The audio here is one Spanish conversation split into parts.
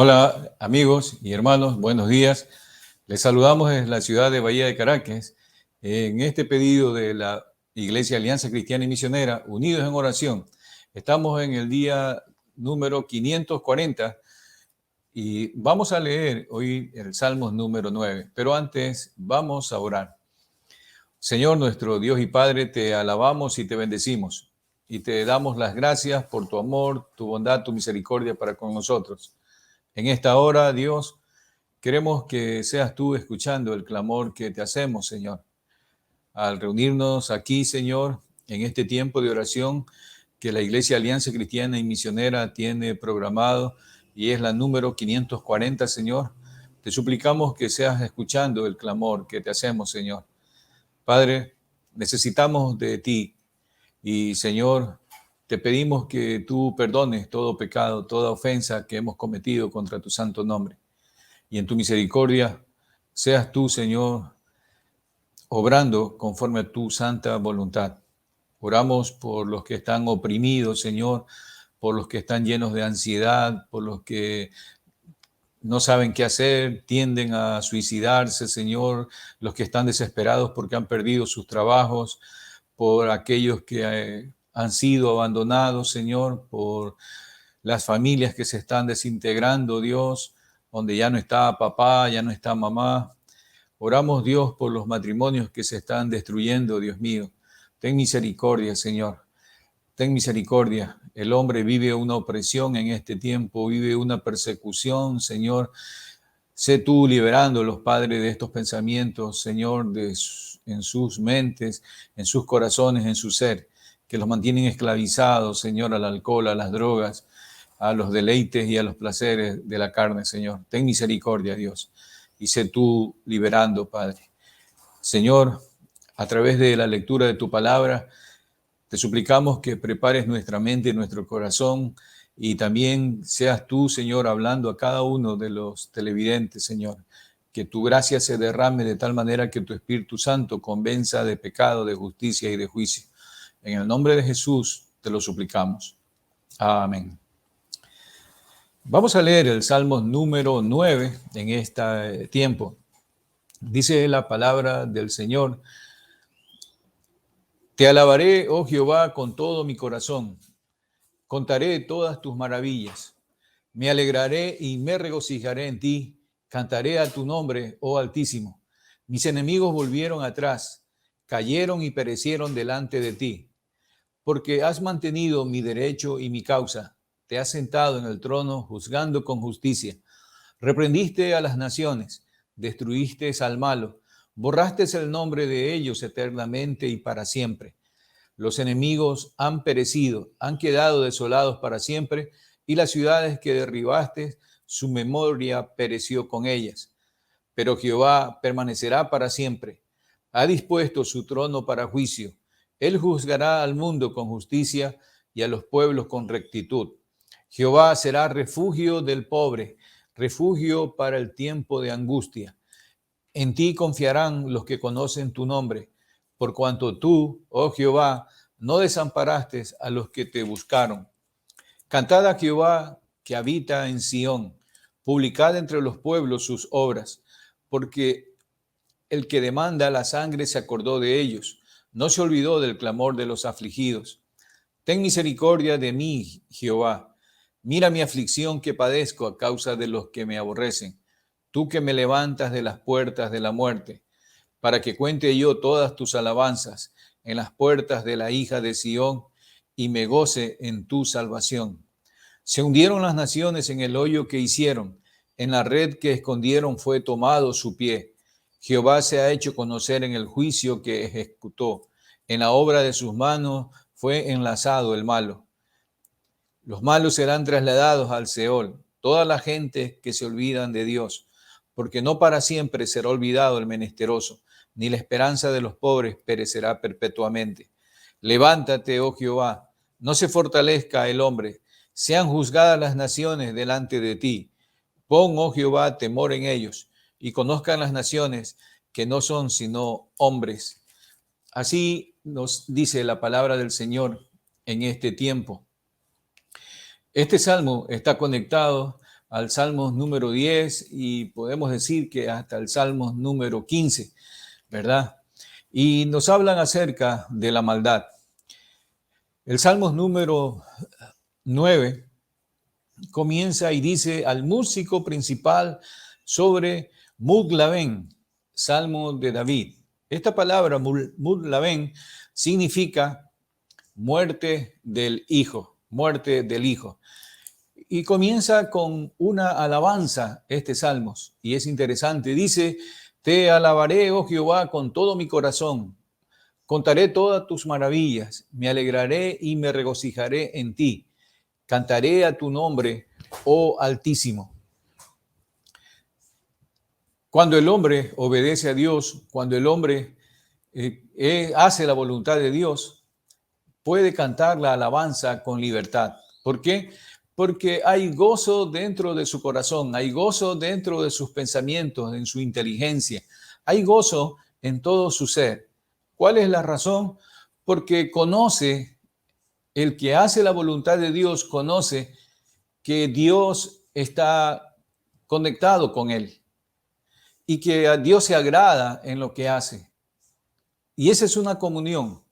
Hola amigos y hermanos, buenos días. Les saludamos desde la ciudad de Bahía de Caracas en este pedido de la Iglesia Alianza Cristiana y Misionera, Unidos en Oración. Estamos en el día número 540 y vamos a leer hoy el Salmos número 9, pero antes vamos a orar. Señor nuestro Dios y Padre, te alabamos y te bendecimos y te damos las gracias por tu amor, tu bondad, tu misericordia para con nosotros. En esta hora, Dios, queremos que seas tú escuchando el clamor que te hacemos, Señor. Al reunirnos aquí, Señor, en este tiempo de oración que la Iglesia Alianza Cristiana y Misionera tiene programado y es la número 540, Señor, te suplicamos que seas escuchando el clamor que te hacemos, Señor. Padre, necesitamos de ti y, Señor, te pedimos que tú perdones todo pecado, toda ofensa que hemos cometido contra tu santo nombre. Y en tu misericordia seas tú, Señor, obrando conforme a tu santa voluntad. Oramos por los que están oprimidos, Señor, por los que están llenos de ansiedad, por los que no saben qué hacer, tienden a suicidarse, Señor, los que están desesperados porque han perdido sus trabajos, por aquellos que han sido abandonados, Señor, por las familias que se están desintegrando, Dios, donde ya no está papá, ya no está mamá. Oramos, Dios, por los matrimonios que se están destruyendo, Dios mío. Ten misericordia, Señor. Ten misericordia. El hombre vive una opresión en este tiempo, vive una persecución, Señor. Sé tú liberando a los padres de estos pensamientos, Señor, en sus mentes, en sus corazones, en su ser, que los mantienen esclavizados, Señor, al alcohol, a las drogas, a los deleites y a los placeres de la carne, Señor. Ten misericordia, Dios, y sé tú liberando, Padre. Señor, a través de la lectura de tu palabra, te suplicamos que prepares nuestra mente y nuestro corazón y también seas tú, Señor, hablando a cada uno de los televidentes, Señor. Que tu gracia se derrame de tal manera que tu Espíritu Santo convenza de pecado, de justicia y de juicio. En el nombre de Jesús te lo suplicamos. Amén. Vamos a leer el Salmo número 9 en este tiempo. Dice la palabra del Señor: Te alabaré, oh Jehová, con todo mi corazón. Contaré todas tus maravillas. Me alegraré y me regocijaré en ti. Cantaré a tu nombre, oh Altísimo. Mis enemigos volvieron atrás, cayeron y perecieron delante de ti. Porque has mantenido mi derecho y mi causa. Te has sentado en el trono juzgando con justicia. Reprendiste a las naciones, destruiste al malo, borraste el nombre de ellos eternamente y para siempre. Los enemigos han perecido, han quedado desolados para siempre, y las ciudades que derribaste, su memoria pereció con ellas. Pero Jehová permanecerá para siempre. Ha dispuesto su trono para juicio. Él juzgará al mundo con justicia y a los pueblos con rectitud. Jehová será refugio del pobre, refugio para el tiempo de angustia. En ti confiarán los que conocen tu nombre, por cuanto tú, oh Jehová, no desamparaste a los que te buscaron. Cantad a Jehová que habita en Sión, publicad entre los pueblos sus obras, porque el que demanda la sangre se acordó de ellos, no se olvidó del clamor de los afligidos. Ten misericordia de mí, Jehová. Mira mi aflicción que padezco a causa de los que me aborrecen. Tú que me levantas de las puertas de la muerte, para que cuente yo todas tus alabanzas en las puertas de la hija de Sión y me goce en tu salvación. Se hundieron las naciones en el hoyo que hicieron, en la red que escondieron fue tomado su pie. Jehová se ha hecho conocer en el juicio que ejecutó, en la obra de sus manos fue enlazado el malo. Los malos serán trasladados al Seol, toda la gente que se olvidan de Dios, porque no para siempre será olvidado el menesteroso, ni la esperanza de los pobres perecerá perpetuamente. Levántate, oh Jehová, no se fortalezca el hombre, sean juzgadas las naciones delante de ti. Pon, oh Jehová, temor en ellos, y conozcan las naciones que no son sino hombres. Así nos dice la palabra del Señor en este tiempo. Este salmo está conectado al Salmos número 10 y podemos decir que hasta el Salmos número 15, ¿verdad? Y nos hablan acerca de la maldad. El Salmos número 9 comienza y dice al músico principal sobre Muglaben, Salmo de David. Esta palabra Muglaben significa muerte del hijo, muerte del hijo. Y comienza con una alabanza este Salmos, y es interesante. Dice, te alabaré, oh Jehová, con todo mi corazón. Contaré todas tus maravillas, me alegraré y me regocijaré en ti. Cantaré a tu nombre, oh Altísimo. Cuando el hombre obedece a Dios, cuando el hombre hace la voluntad de Dios, puede cantar la alabanza con libertad. ¿Por qué? Porque hay gozo dentro de su corazón, hay gozo dentro de sus pensamientos, en su inteligencia, hay gozo en todo su ser. ¿Cuál es la razón? Porque conoce, el que hace la voluntad de Dios conoce que Dios está conectado con él y que a Dios se agrada en lo que hace. Y esa es una comunión,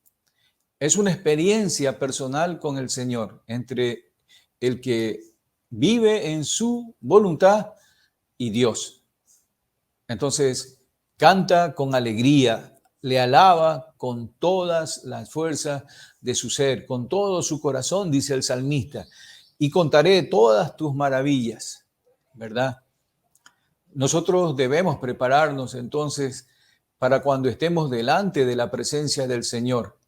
es una experiencia personal con el Señor entre el que vive en su voluntad y Dios. Entonces, canta con alegría, le alaba con todas las fuerzas de su ser, con todo su corazón, dice el salmista, y contaré todas tus maravillas, ¿verdad? Nosotros debemos prepararnos entonces para cuando estemos delante de la presencia del Señor,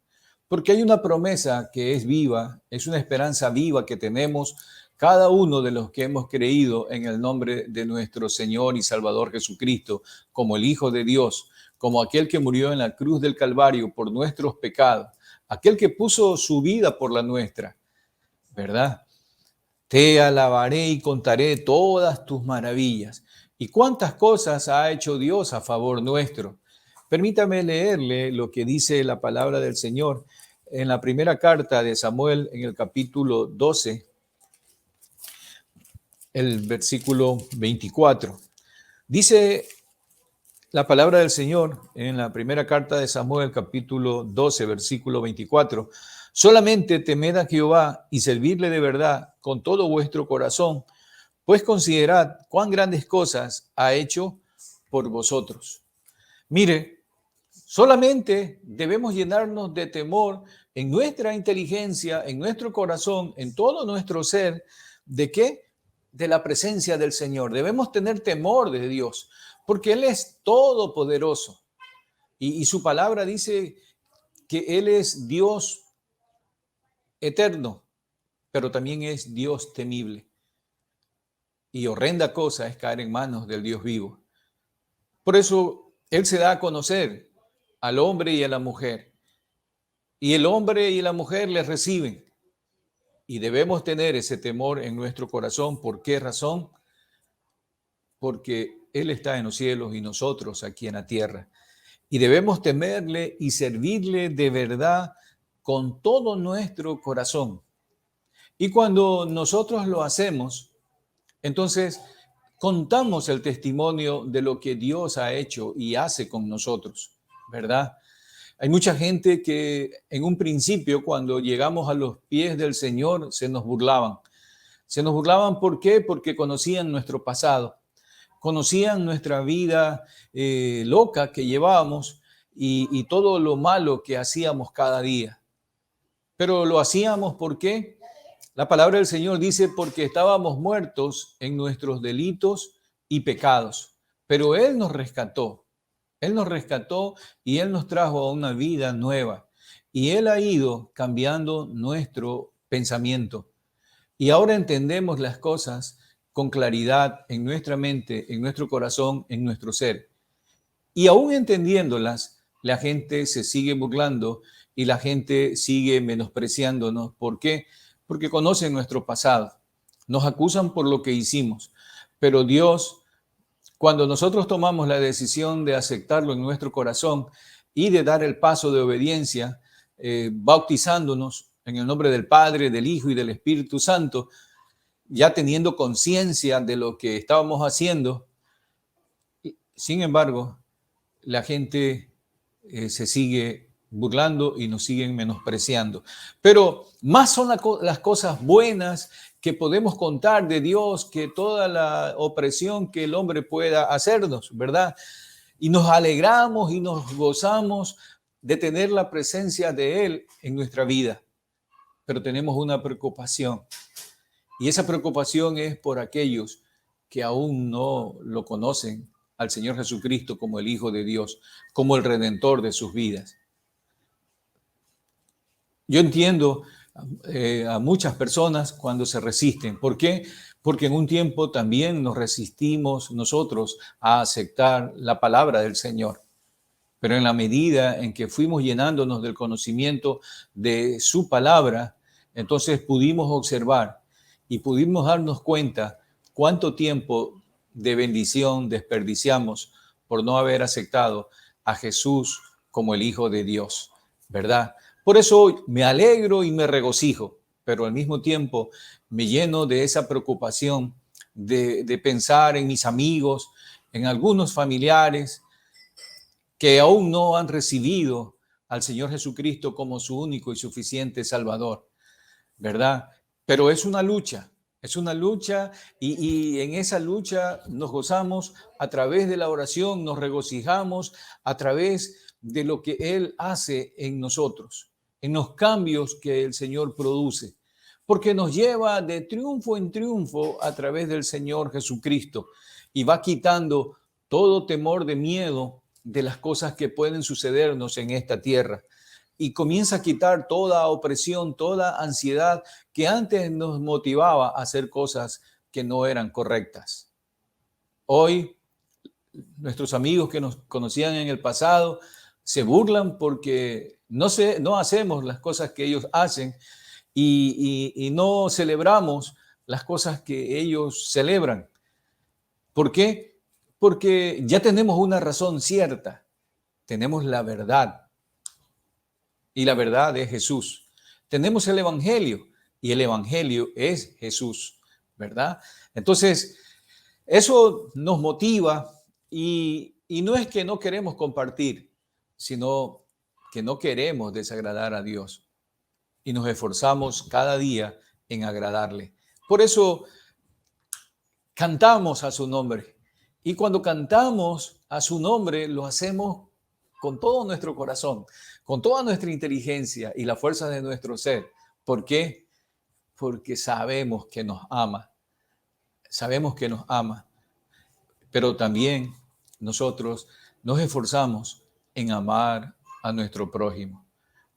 porque hay una promesa que es viva, es una esperanza viva que tenemos cada uno de los que hemos creído en el nombre de nuestro Señor y Salvador Jesucristo, como el Hijo de Dios, como aquel que murió en la cruz del Calvario por nuestros pecados, aquel que puso su vida por la nuestra, ¿verdad? Te alabaré y contaré todas tus maravillas. ¿Y cuántas cosas ha hecho Dios a favor nuestro? Permítame leerle lo que dice la palabra del Señor en la primera carta de Samuel, en el capítulo 12, el versículo 24. Dice la palabra del Señor en la primera carta de Samuel, capítulo 12, versículo 24. Solamente temed a Jehová y servidle de verdad con todo vuestro corazón, pues considerad cuán grandes cosas ha hecho por vosotros. Mire, solamente debemos llenarnos de temor en nuestra inteligencia, en nuestro corazón, en todo nuestro ser. ¿De qué? De la presencia del Señor. Debemos tener temor de Dios, porque Él es todopoderoso. Y su palabra dice que Él es Dios eterno, pero también es Dios temible. Y horrenda cosa es caer en manos del Dios vivo. Por eso Él se da a conocer al hombre y a la mujer. Y el hombre y la mujer le reciben. Y debemos tener ese temor en nuestro corazón. ¿Por qué razón? Porque Él está en los cielos y nosotros aquí en la tierra. Y debemos temerle y servirle de verdad con todo nuestro corazón. Y cuando nosotros lo hacemos, entonces contamos el testimonio de lo que Dios ha hecho y hace con nosotros, ¿verdad? Hay mucha gente que en un principio, cuando llegamos a los pies del Señor, se nos burlaban. Se nos burlaban, ¿por qué? Porque conocían nuestro pasado, conocían nuestra vida loca que llevábamos y todo lo malo que hacíamos cada día. Pero lo hacíamos, ¿por qué? La palabra del Señor dice, porque estábamos muertos en nuestros delitos y pecados, pero Él nos rescató. Él nos rescató y Él nos trajo a una vida nueva. Y Él ha ido cambiando nuestro pensamiento. Y ahora entendemos las cosas con claridad en nuestra mente, en nuestro corazón, en nuestro ser. Y aún entendiéndolas, la gente se sigue burlando y la gente sigue menospreciándonos. ¿Por qué? Porque conocen nuestro pasado. Nos acusan por lo que hicimos. Pero Dios, cuando nosotros tomamos la decisión de aceptarlo en nuestro corazón y de dar el paso de obediencia, bautizándonos en el nombre del Padre, del Hijo y del Espíritu Santo, ya teniendo conciencia de lo que estábamos haciendo. Sin embargo, la gente se sigue burlando y nos siguen menospreciando. Pero más son las cosas buenas que podemos contar de Dios que toda la opresión que el hombre pueda hacernos, ¿verdad? Y nos alegramos y nos gozamos de tener la presencia de Él en nuestra vida. Pero tenemos una preocupación. Y esa preocupación es por aquellos que aún no lo conocen al Señor Jesucristo como el Hijo de Dios, como el Redentor de sus vidas. Yo entiendo a muchas personas cuando se resisten. ¿Por qué? Porque en un tiempo también nos resistimos nosotros a aceptar la palabra del Señor. Pero en la medida en que fuimos llenándonos del conocimiento de su palabra, entonces pudimos observar y pudimos darnos cuenta cuánto tiempo de bendición desperdiciamos por no haber aceptado a Jesús como el Hijo de Dios, ¿verdad? Por eso hoy me alegro y me regocijo, pero al mismo tiempo me lleno de esa preocupación de pensar en mis amigos, en algunos familiares que aún no han recibido al Señor Jesucristo como su único y suficiente Salvador, ¿verdad? Pero es una lucha y en esa lucha nos gozamos a través de la oración, nos regocijamos a través de lo que Él hace en nosotros, en los cambios que el Señor produce, porque nos lleva de triunfo en triunfo a través del Señor Jesucristo y va quitando todo temor de miedo de las cosas que pueden sucedernos en esta tierra. Y comienza a quitar toda opresión, toda ansiedad que antes nos motivaba a hacer cosas que no eran correctas. Hoy, nuestros amigos que nos conocían en el pasado se burlan porque no hacemos las cosas que ellos hacen y no celebramos las cosas que ellos celebran. ¿Por qué? Porque ya tenemos una razón cierta, tenemos la verdad y la verdad es Jesús. Tenemos el Evangelio y el Evangelio es Jesús, ¿verdad? Entonces, eso nos motiva y no es que no queremos compartir, sino que no queremos desagradar a Dios y nos esforzamos cada día en agradarle. Por eso cantamos a su nombre. Y cuando cantamos a su nombre, lo hacemos con todo nuestro corazón, con toda nuestra inteligencia y la fuerza de nuestro ser. ¿Por qué? Porque sabemos que nos ama. Sabemos que nos ama. Pero también nosotros nos esforzamos en amar a nuestro prójimo.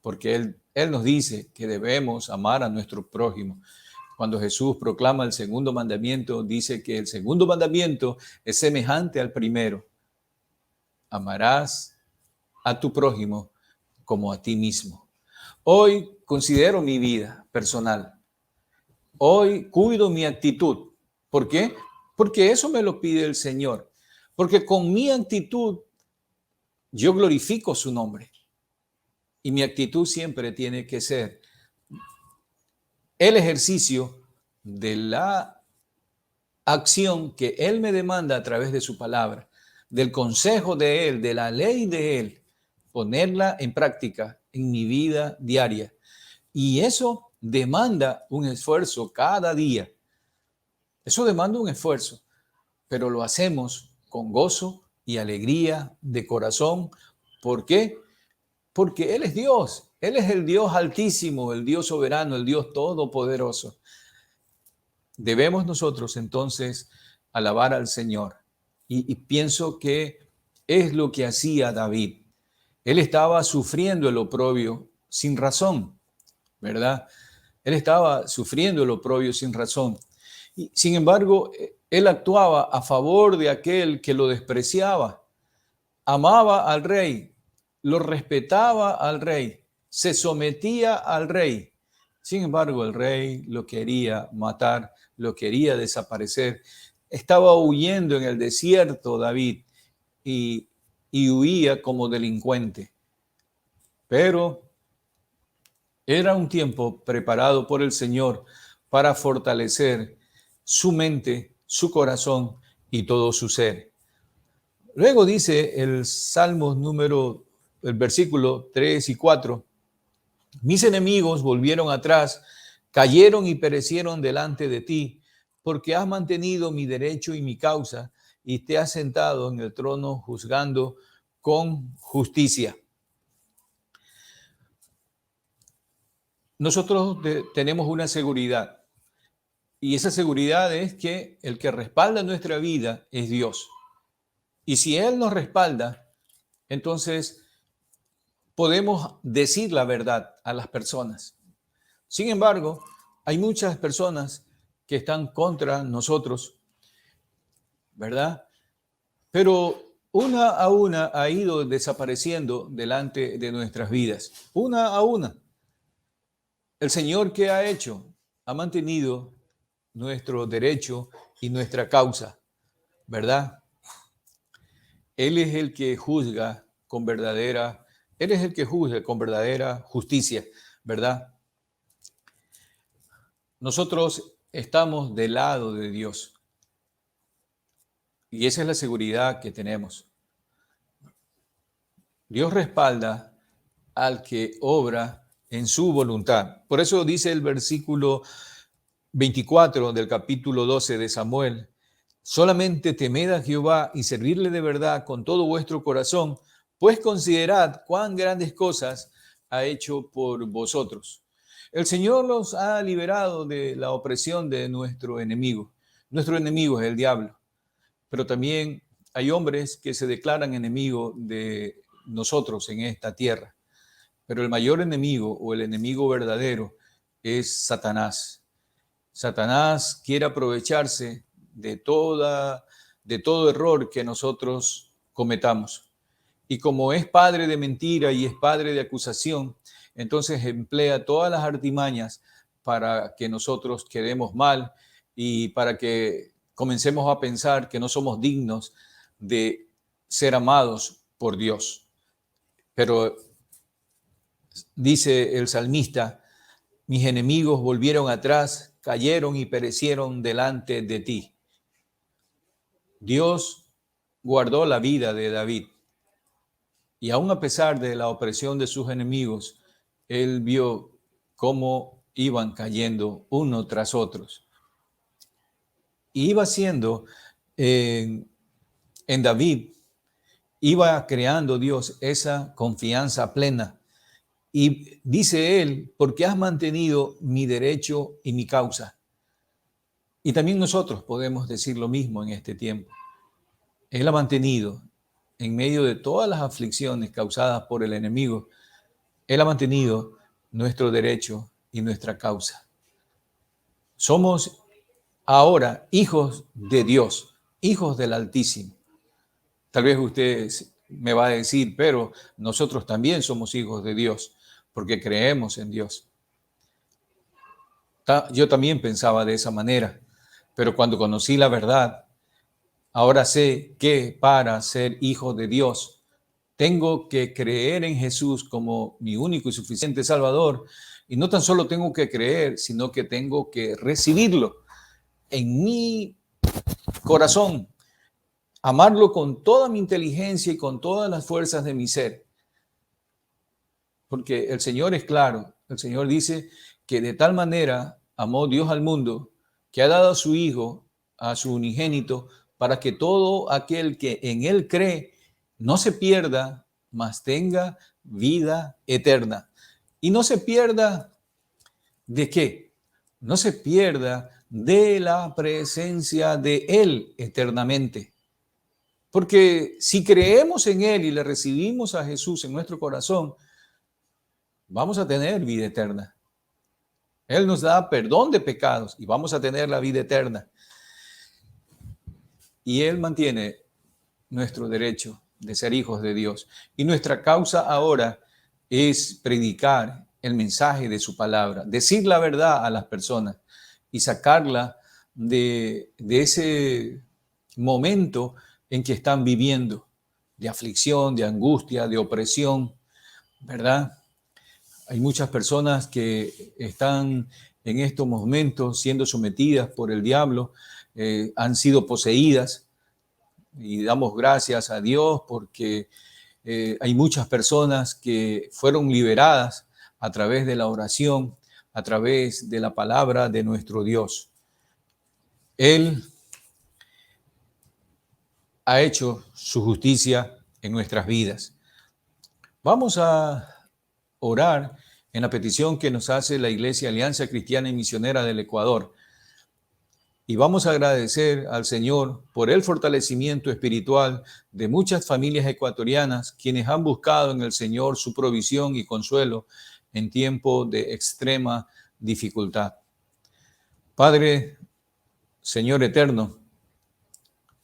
Porque Él nos dice que debemos amar a nuestro prójimo. Cuando Jesús proclama el segundo mandamiento, dice que el segundo mandamiento es semejante al primero. Amarás a tu prójimo como a ti mismo. Hoy considero mi vida personal. Hoy cuido mi actitud. ¿Por qué? Porque eso me lo pide el Señor. Porque con mi actitud yo glorifico su nombre. Y mi actitud siempre tiene que ser el ejercicio de la acción que Él me demanda a través de su palabra, del consejo de Él, de la ley de Él, ponerla en práctica en mi vida diaria. Y eso demanda un esfuerzo cada día. Eso demanda un esfuerzo, pero lo hacemos con gozo y alegría de corazón. ¿Por qué? Porque Él es Dios. Él es el Dios altísimo, el Dios soberano, el Dios todopoderoso. Debemos nosotros entonces alabar al Señor. Y pienso que es lo que hacía David. Él estaba sufriendo el oprobio sin razón, ¿verdad? Él estaba sufriendo el oprobio sin razón. Y, sin embargo, él actuaba a favor de aquel que lo despreciaba. Amaba al rey, lo respetaba al rey, se sometía al rey. Sin embargo, el rey lo quería matar, lo quería desaparecer. Estaba huyendo en el desierto David y huía como delincuente. Pero era un tiempo preparado por el Señor para fortalecer su mente, su corazón y todo su ser. Luego dice el Salmos el versículo 3 y 4, mis enemigos volvieron atrás, cayeron y perecieron delante de ti, porque has mantenido mi derecho y mi causa, y te has sentado en el trono juzgando con justicia. Nosotros tenemos una seguridad, y esa seguridad es que el que respalda nuestra vida es Dios. Y si Él nos respalda, entonces podemos decir la verdad a las personas. Sin embargo, hay muchas personas que están contra nosotros, ¿verdad? Pero una a una ha ido desapareciendo delante de nuestras vidas. Una a una. El Señor, ¿qué ha hecho? Ha mantenido nuestro derecho y nuestra causa, ¿verdad? Él es el que juzga con verdadera, Él es el que juzga con verdadera justicia, ¿verdad? Nosotros estamos del lado de Dios y esa es la seguridad que tenemos. Dios respalda al que obra en su voluntad. Por eso dice el versículo 24 del capítulo 12 de Samuel, solamente temed a Jehová y servirle de verdad con todo vuestro corazón, pues considerad cuán grandes cosas ha hecho por vosotros. El Señor los ha liberado de la opresión de nuestro enemigo. Nuestro enemigo es el diablo, pero también hay hombres que se declaran enemigos de nosotros en esta tierra. Pero el mayor enemigo o el enemigo verdadero es Satanás. Satanás quiere aprovecharse de todo error que nosotros cometamos. Y como es padre de mentira y es padre de acusación, entonces emplea todas las artimañas para que nosotros quedemos mal y para que comencemos a pensar que no somos dignos de ser amados por Dios. Pero dice el salmista, mis enemigos volvieron atrás, cayeron y perecieron delante de ti. Dios guardó la vida de David y aun a pesar de la opresión de sus enemigos, él vio cómo iban cayendo uno tras otros. Y iba siendo en David, iba creando Dios esa confianza plena. Y dice él, porque has mantenido mi derecho y mi causa. Y también nosotros podemos decir lo mismo en este tiempo. Él ha mantenido, en medio de todas las aflicciones causadas por el enemigo, Él ha mantenido nuestro derecho y nuestra causa. Somos ahora hijos de Dios, hijos del Altísimo. Tal vez usted me va a decir, pero nosotros también somos hijos de Dios, porque creemos en Dios. Yo también pensaba de esa manera, pero cuando conocí la verdad, ahora sé que para ser hijo de Dios, tengo que creer en Jesús como mi único y suficiente Salvador. Y no tan solo tengo que creer, sino que tengo que recibirlo en mi corazón, amarlo con toda mi inteligencia y con todas las fuerzas de mi ser. Porque el Señor es claro, el Señor dice que de tal manera amó Dios al mundo que ha dado a su Hijo, a su unigénito, para que todo aquel que en Él cree no se pierda, mas tenga vida eterna. Y no se pierda ¿de qué? No se pierda de la presencia de Él eternamente. Porque si creemos en Él y le recibimos a Jesús en nuestro corazón, vamos a tener vida eterna. Él nos da perdón de pecados y vamos a tener la vida eterna. Y Él mantiene nuestro derecho de ser hijos de Dios. Y nuestra causa ahora es predicar el mensaje de su palabra, decir la verdad a las personas y sacarla de ese momento en que están viviendo, de aflicción, de angustia, de opresión, ¿verdad? Hay muchas personas que están en estos momentos siendo sometidas por el diablo, han sido poseídas, y damos gracias a Dios porque hay muchas personas que fueron liberadas a través de la oración, a través de la palabra de nuestro Dios. Él ha hecho su justicia en nuestras vidas. Vamos a orar en la petición que nos hace la Iglesia Alianza Cristiana y Misionera del Ecuador. Y vamos a agradecer al Señor por el fortalecimiento espiritual de muchas familias ecuatorianas quienes han buscado en el Señor su provisión y consuelo en tiempo de extrema dificultad. Padre, Señor eterno,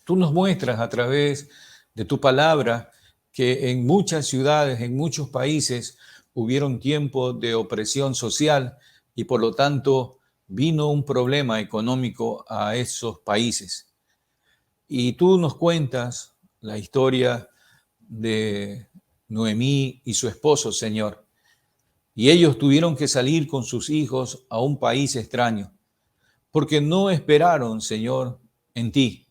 tú nos muestras a través de tu palabra que en muchas ciudades, en muchos países, hubieron tiempos de opresión social y por lo tanto vino un problema económico a esos países. Y tú nos cuentas la historia de Noemí y su esposo, Señor. Y ellos tuvieron que salir con sus hijos a un país extraño, porque no esperaron, Señor, en ti.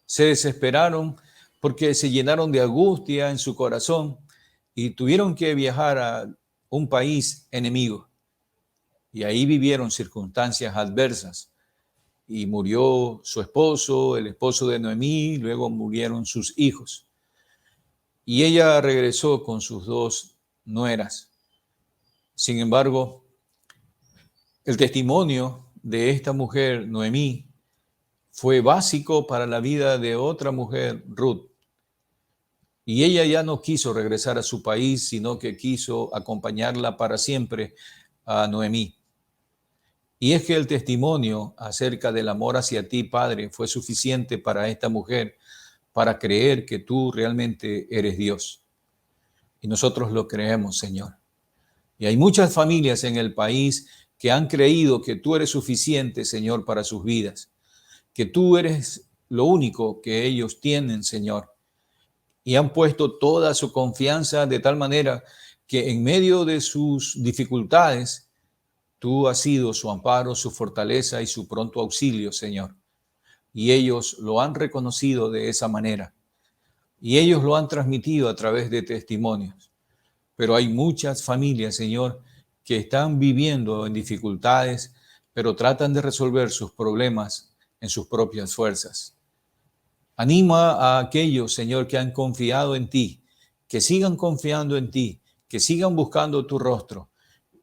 Se desesperaron porque se llenaron de angustia en su corazón y tuvieron que viajar a un país enemigo. Y ahí vivieron circunstancias adversas. Y murió su esposo, el esposo de Noemí, luego murieron sus hijos. Y ella regresó con sus dos nueras. Sin embargo, el testimonio de esta mujer, Noemí, fue básico para la vida de otra mujer, Ruth. Y ella ya no quiso regresar a su país, sino que quiso acompañarla para siempre a Noemí. Y es que el testimonio acerca del amor hacia ti, Padre, fue suficiente para esta mujer para creer que tú realmente eres Dios. Y nosotros lo creemos, Señor. Y hay muchas familias en el país que han creído que tú eres suficiente, Señor, para sus vidas, que tú eres lo único que ellos tienen, Señor. Y han puesto toda su confianza de tal manera que en medio de sus dificultades, tú has sido su amparo, su fortaleza y su pronto auxilio, Señor. Y ellos lo han reconocido de esa manera. Y ellos lo han transmitido a través de testimonios. Pero hay muchas familias, Señor, que están viviendo en dificultades, pero tratan de resolver sus problemas en sus propias fuerzas. Anima a aquellos, Señor, que han confiado en ti, que sigan confiando en ti, que sigan buscando tu rostro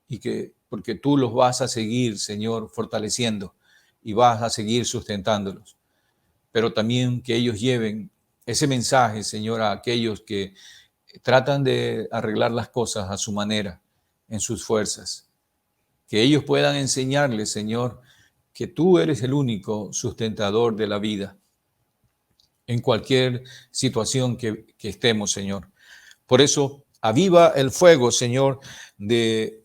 y que porque tú los vas a seguir, Señor, fortaleciendo y vas a seguir sustentándolos. Pero también que ellos lleven ese mensaje, Señor, a aquellos que tratan de arreglar las cosas a su manera, en sus fuerzas. Que ellos puedan enseñarles, Señor, que tú eres el único sustentador de la vida en cualquier situación que estemos, Señor. Por eso, aviva el fuego, Señor, de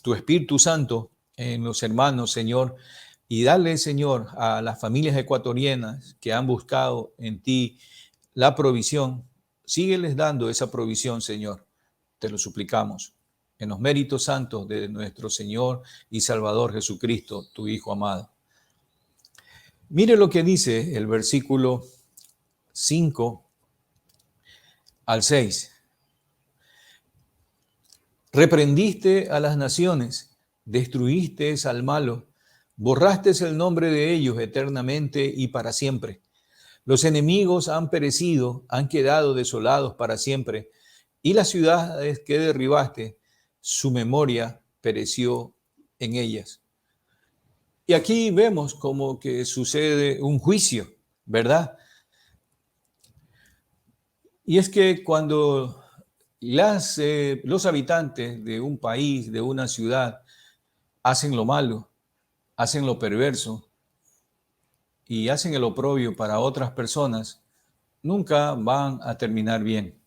tu Espíritu Santo en los hermanos, Señor, y dale, Señor, a las familias ecuatorianas que han buscado en ti la provisión. Sígueles dando esa provisión, Señor. Te lo suplicamos. En los méritos santos de nuestro Señor y Salvador Jesucristo, tu Hijo amado. Mire lo que dice el versículo 5 al 6. Reprendiste a las naciones, destruiste al malo, borraste el nombre de ellos eternamente y para siempre. Los enemigos han perecido, han quedado desolados para siempre, y las ciudades que derribaste, su memoria pereció en ellas. Y aquí vemos como que sucede un juicio, ¿verdad? Y es que cuando los habitantes de un país, de una ciudad, hacen lo malo, hacen lo perverso y hacen el oprobio para otras personas, nunca van a terminar bien.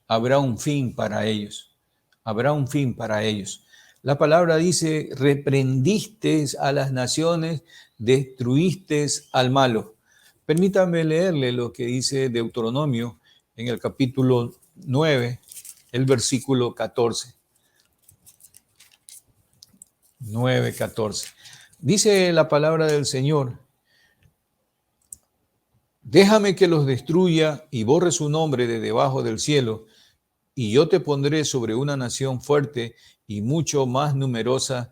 Habrá un fin para ellos. Habrá un fin para ellos. La palabra dice, reprendiste a las naciones, destruiste al malo. Permítame leerle lo que dice Deuteronomio en el capítulo 9, el versículo 14. 9:14. Dice la palabra del Señor: déjame que los destruya y borre su nombre de debajo del cielo, y yo te pondré sobre una nación fuerte y mucho más numerosa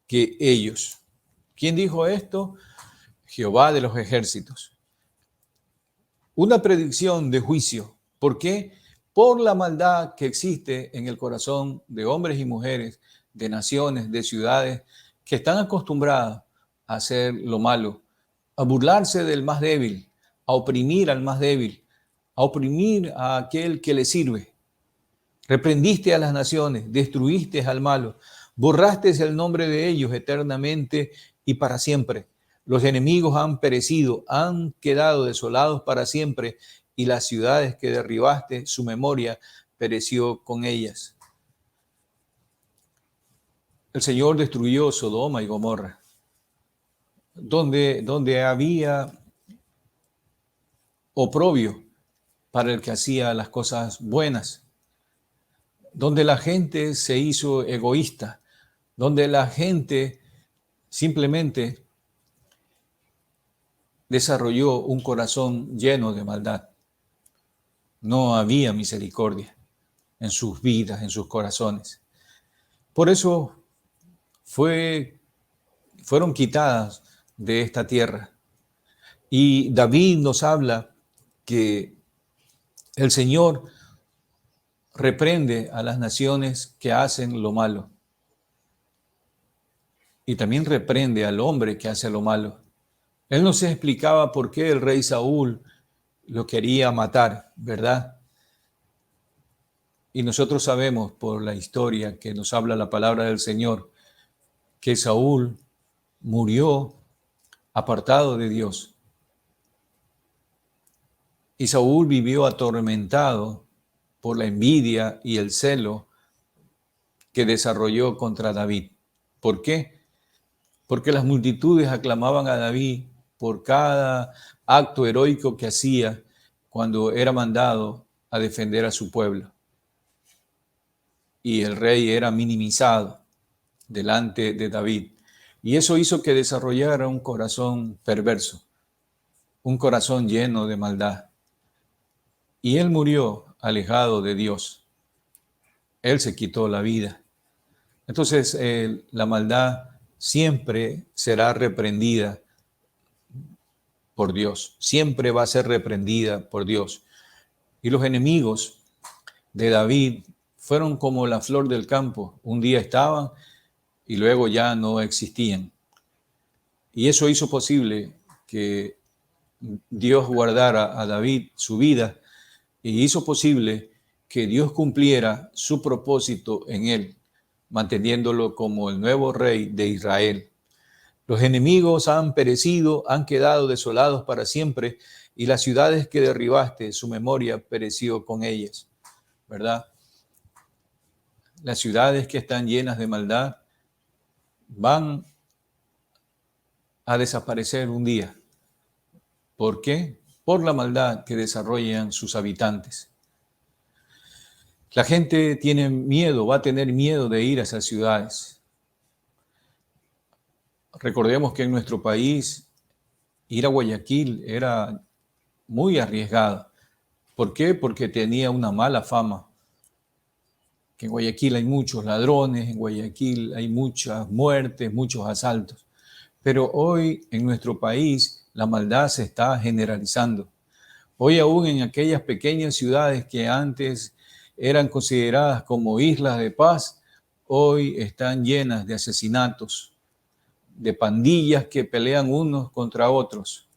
que ellos. ¿Quién dijo esto? Jehová de los ejércitos. Una predicción de juicio. ¿Por qué? Por la maldad que existe en el corazón de hombres y mujeres, de naciones, de ciudades, que están acostumbradas a hacer lo malo, a burlarse del más débil, a oprimir al más débil, a oprimir a aquel que le sirve. Reprendiste a las naciones, destruiste al malo, borraste el nombre de ellos eternamente y para siempre. Los enemigos han perecido, han quedado desolados para siempre, y las ciudades que derribaste, su memoria pereció con ellas. El Señor destruyó Sodoma y Gomorra, donde había oprobio para el que hacía las cosas buenas, donde la gente se hizo egoísta, donde la gente simplemente desarrolló un corazón lleno de maldad. No había misericordia en sus vidas, en sus corazones. Por eso fueron quitadas de esta tierra. Y David nos habla que el Señor reprende a las naciones que hacen lo malo. Y también reprende al hombre que hace lo malo. Él nos explicaba por qué el rey Saúl lo quería matar, ¿verdad? Y nosotros sabemos por la historia que nos habla la palabra del Señor que Saúl murió apartado de Dios. Y Saúl vivió atormentado por la envidia y el celo que desarrolló contra David. ¿Por qué? Porque las multitudes aclamaban a David por cada acto heroico que hacía cuando era mandado a defender a su pueblo. Y el rey era minimizado delante de David. Y eso hizo que desarrollara un corazón perverso, un corazón lleno de maldad. Y él murió alejado de Dios. Él se quitó la vida. Entonces, la maldad siempre será reprendida por Dios. Siempre va a ser reprendida por Dios. Y los enemigos de David fueron como la flor del campo. Un día estaban y luego ya no existían. Y eso hizo posible que Dios guardara a David su vida y hizo posible que Dios cumpliera su propósito en él, manteniéndolo como el nuevo rey de Israel. Los enemigos han perecido, han quedado desolados para siempre, y las ciudades que derribaste, su memoria pereció con ellas, ¿verdad? Las ciudades que están llenas de maldad van a desaparecer un día. ¿Por qué? Por la maldad que desarrollan sus habitantes. La gente tiene miedo, va a tener miedo de ir a esas ciudades. Recordemos que en nuestro país ir a Guayaquil era muy arriesgado. ¿Por qué? Porque tenía una mala fama. Que en Guayaquil hay muchos ladrones, en Guayaquil hay muchas muertes, muchos asaltos. Pero hoy en nuestro país la maldad se está generalizando. Hoy aún en aquellas pequeñas ciudades que antes eran consideradas como islas de paz, hoy están llenas de asesinatos, de pandillas que pelean unos contra otros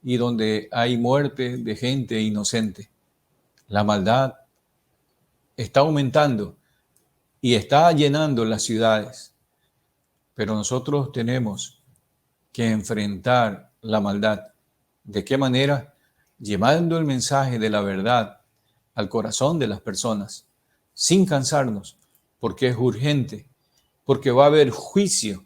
y donde hay muerte de gente inocente. La maldad está aumentando y está llenando las ciudades, pero nosotros tenemos que enfrentar la maldad. ¿De qué manera? Llevando el mensaje de la verdad al corazón de las personas, sin cansarnos, porque es urgente, porque va a haber juicio.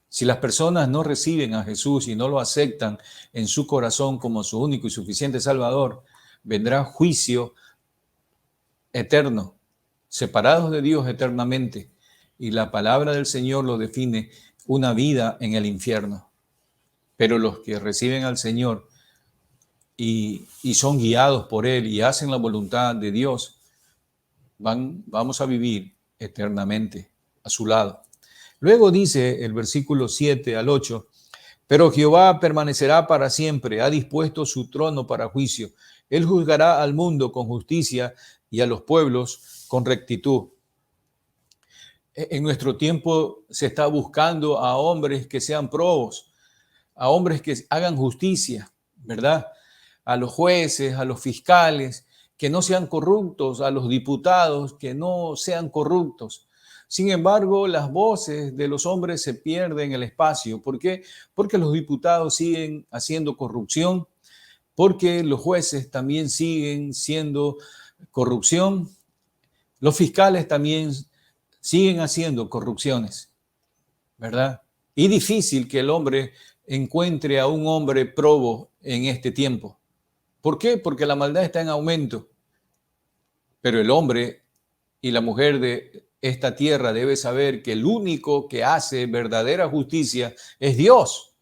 Si las personas no reciben a Jesús y no lo aceptan en su corazón como su único y suficiente Salvador, vendrá juicio eterno, separados de Dios eternamente. y la palabra del Señor lo define, una vida en el infierno. Pero los que reciben al Señor y son guiados por Él y hacen la voluntad de Dios, vamos a vivir eternamente a su lado. Luego dice el versículo 7 al 8, pero Jehová permanecerá para siempre, ha dispuesto su trono para juicio. Él juzgará al mundo con justicia y a los pueblos con rectitud. En nuestro tiempo se está buscando a hombres que sean probos, a hombres que hagan justicia, ¿verdad? A los jueces, a los fiscales, que no sean corruptos, a los diputados, que no sean corruptos. Sin embargo, las voces de los hombres se pierden en el espacio. ¿Por qué? Porque los diputados siguen haciendo corrupción, porque los jueces también siguen siendo corrupción, los fiscales también siguen haciendo corrupciones, ¿verdad? Y difícil que el hombre encuentre a un hombre probo en este tiempo. ¿Por qué? Porque la maldad está en aumento. Pero el hombre y la mujer de esta tierra debe saber que el único que hace verdadera justicia es Dios.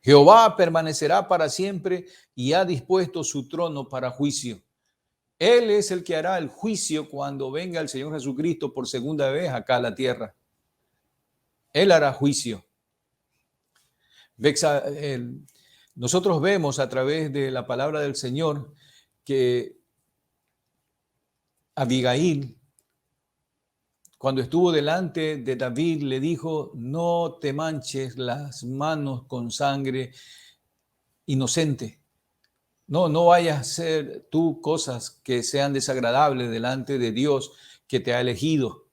Jehová permanecerá para siempre y ha dispuesto su trono para juicio. Él es el que hará el juicio cuando venga el Señor Jesucristo por segunda vez acá a la tierra. Él hará juicio. Nosotros vemos a través de la palabra del Señor que Abigail, cuando estuvo delante de David, le dijo, no te manches las manos con sangre inocente. No vayas a hacer tú cosas que sean desagradables delante de Dios que te ha elegido.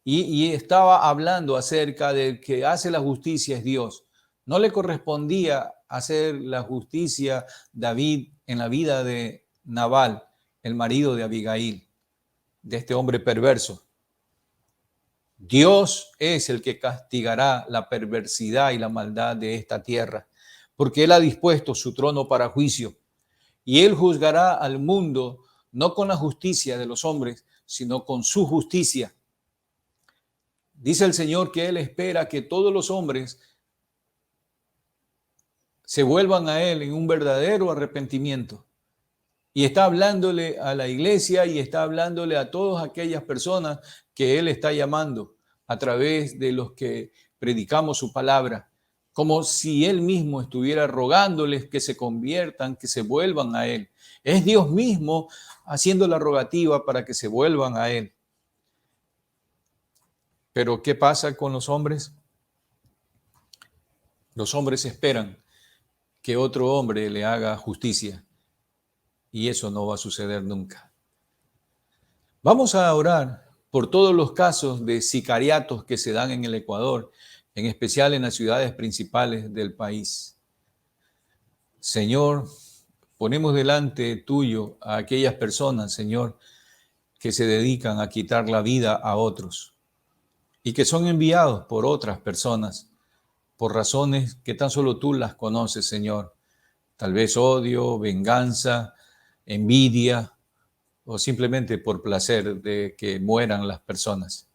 Y estaba hablando acerca de que hace la justicia es Dios. No le correspondía hacer la justicia David en la vida de Nabal, el marido de Abigail, de este hombre perverso. Dios es el que castigará la perversidad y la maldad de esta tierra, porque Él ha dispuesto su trono para juicio y Él juzgará al mundo no con la justicia de los hombres, sino con su justicia. Dice el Señor que Él espera que todos los hombres se vuelvan a Él en un verdadero arrepentimiento. Y está hablándole a la iglesia y está hablándole a todas aquellas personas que Él está llamando a través de los que predicamos su palabra, como si Él mismo estuviera rogándoles que se conviertan, que se vuelvan a Él. Es Dios mismo haciendo la rogativa para que se vuelvan a Él. Pero ¿qué pasa con los hombres? Los hombres esperan que otro hombre le haga justicia. Y eso no va a suceder nunca. Vamos a orar por todos los casos de sicariatos que se dan en el Ecuador, en especial en las ciudades principales del país. Señor, ponemos delante tuyo a aquellas personas, Señor, que se dedican a quitar la vida a otros y que son enviados por otras personas por razones que tan solo tú las conoces, Señor. Tal vez odio, venganza, envidia o simplemente por placer de que mueran las personas.